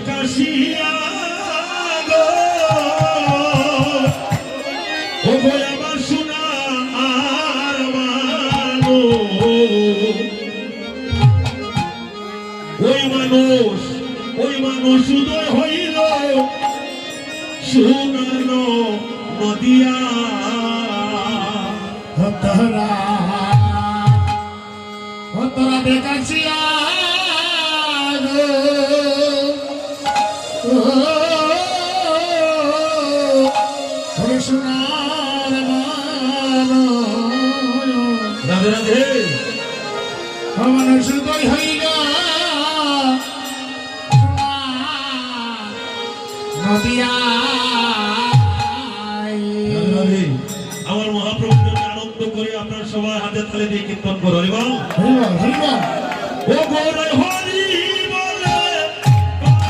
কাশিয়া গো ও গো আমার সোনা আর মানো ওই মানুষ উদয় হইল সোনানো নদিয়া তোরা বেকাশিয়া সোনার রাধে রাধে মানুষ উদয় হইল নদিয়া আমার মহাপ্রভুর জন্য আনন্দ করে আপনার সবাই হাতে তালে দিয়ে কীর্তন করো এবং ও গৌরাই